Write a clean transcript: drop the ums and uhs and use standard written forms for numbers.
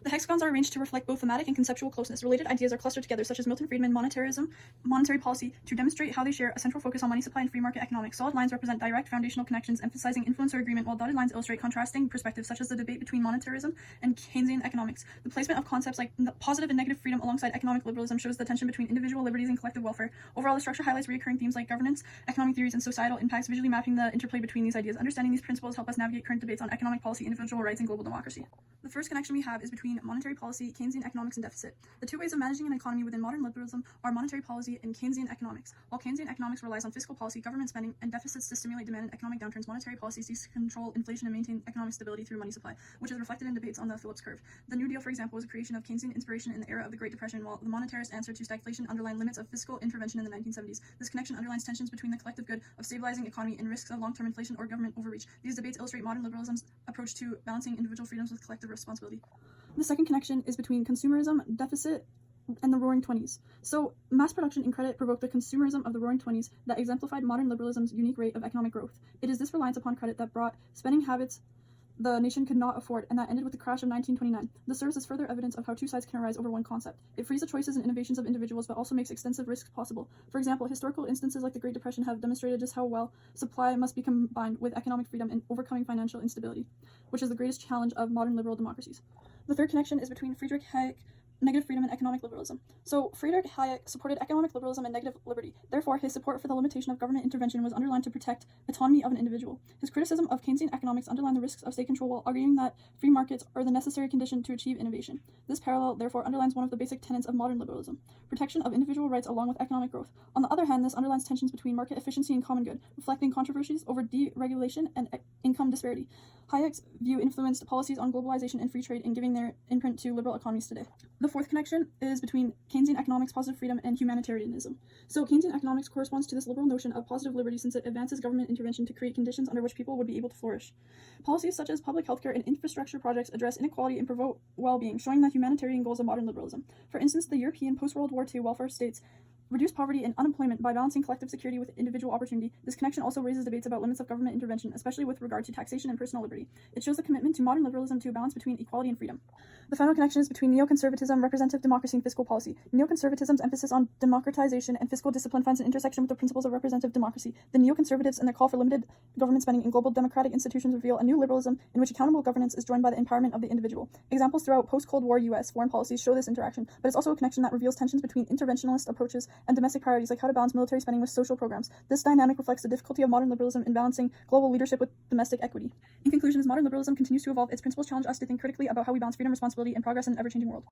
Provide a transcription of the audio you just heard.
The hexagons are arranged to reflect both thematic and conceptual closeness. Related ideas are clustered together, such as Milton Friedman monetary policy, to demonstrate how they share a central focus on money supply and free market economics. Solid lines represent direct foundational connections, emphasizing influence or agreement, while dotted lines illustrate contrasting perspectives, such as the debate between monetarism and Keynesian economics. The placement of concepts like positive and negative freedom alongside economic liberalism shows the tension between individual liberties and collective welfare. Overall, the structure highlights recurring themes like governance, economic theories, and societal impacts, visually mapping the interplay between these ideas. Understanding these principles help us navigate current debates on economic policy, individual rights, and global democracy. The first connection we have is between monetary policy, Keynesian economics, and deficit. The two ways of managing an economy within modern liberalism are monetary policy and Keynesian economics. While Keynesian economics relies on fiscal policy, government spending, and deficits to stimulate demand in economic downturns, monetary policy seeks to control inflation and maintain economic stability through money supply, which is reflected in debates on the Phillips curve. The New Deal, for example, was a creation of Keynesian inspiration in the era of the Great Depression, while the monetarist answer to stagflation underlined limits of fiscal intervention in the 1970s. This connection underlines tensions between the collective good of stabilizing economy and risks of long-term inflation or government overreach. These debates illustrate modern liberalism's approach to balancing individual freedoms with collective responsibility. The second connection is between consumerism, deficit, and the Roaring Twenties. So, mass production and credit provoked the consumerism of the Roaring Twenties that exemplified modern liberalism's unique rate of economic growth. It is this reliance upon credit that brought spending habits the nation could not afford, and that ended with the crash of 1929. This serves as further evidence of how two sides can arise over one concept. It frees the choices and innovations of individuals, but also makes extensive risks possible. For example, historical instances like the Great Depression have demonstrated just how well supply must be combined with economic freedom in overcoming financial instability, which is the greatest challenge of modern liberal democracies. The third connection is between Friedrich Hayek, negative freedom, and economic liberalism. So, Friedrich Hayek supported economic liberalism and negative liberty. Therefore, his support for the limitation of government intervention was underlined to protect autonomy of an individual. His criticism of Keynesian economics underlined the risks of state control while arguing that free markets are the necessary condition to achieve innovation. This parallel, therefore, underlines one of the basic tenets of modern liberalism: protection of individual rights along with economic growth. On the other hand, this underlines tensions between market efficiency and common good, reflecting controversies over deregulation and income disparity. Hayek's view influenced policies on globalization and free trade in giving their imprint to liberal economies today. The fourth connection is between Keynesian economics, positive freedom, and humanitarianism. So Keynesian economics corresponds to this liberal notion of positive liberty since it advances government intervention to create conditions under which people would be able to flourish. Policies such as public healthcare and infrastructure projects address inequality and promote well-being, showing the humanitarian goals of modern liberalism. For instance, the European post-World War II welfare states reduce poverty and unemployment by balancing collective security with individual opportunity. This connection also raises debates about limits of government intervention, especially with regard to taxation and personal liberty. It shows the commitment to modern liberalism to a balance between equality and freedom. The final connection is between neoconservatism, representative democracy, and fiscal policy. Neoconservatism's emphasis on democratization and fiscal discipline finds an intersection with the principles of representative democracy. The neoconservatives and their call for limited government spending and global democratic institutions reveal a new liberalism in which accountable governance is joined by the empowerment of the individual. Examples throughout post-Cold War U.S. foreign policies show this interaction, but it's also a connection that reveals tensions between interventionist approaches and domestic priorities, like how to balance military spending with social programs. This dynamic reflects the difficulty of modern liberalism in balancing global leadership with domestic equity. In conclusion, as modern liberalism continues to evolve, its principles challenge us to think critically about how we balance freedom, responsibility, and progress in an ever-changing world.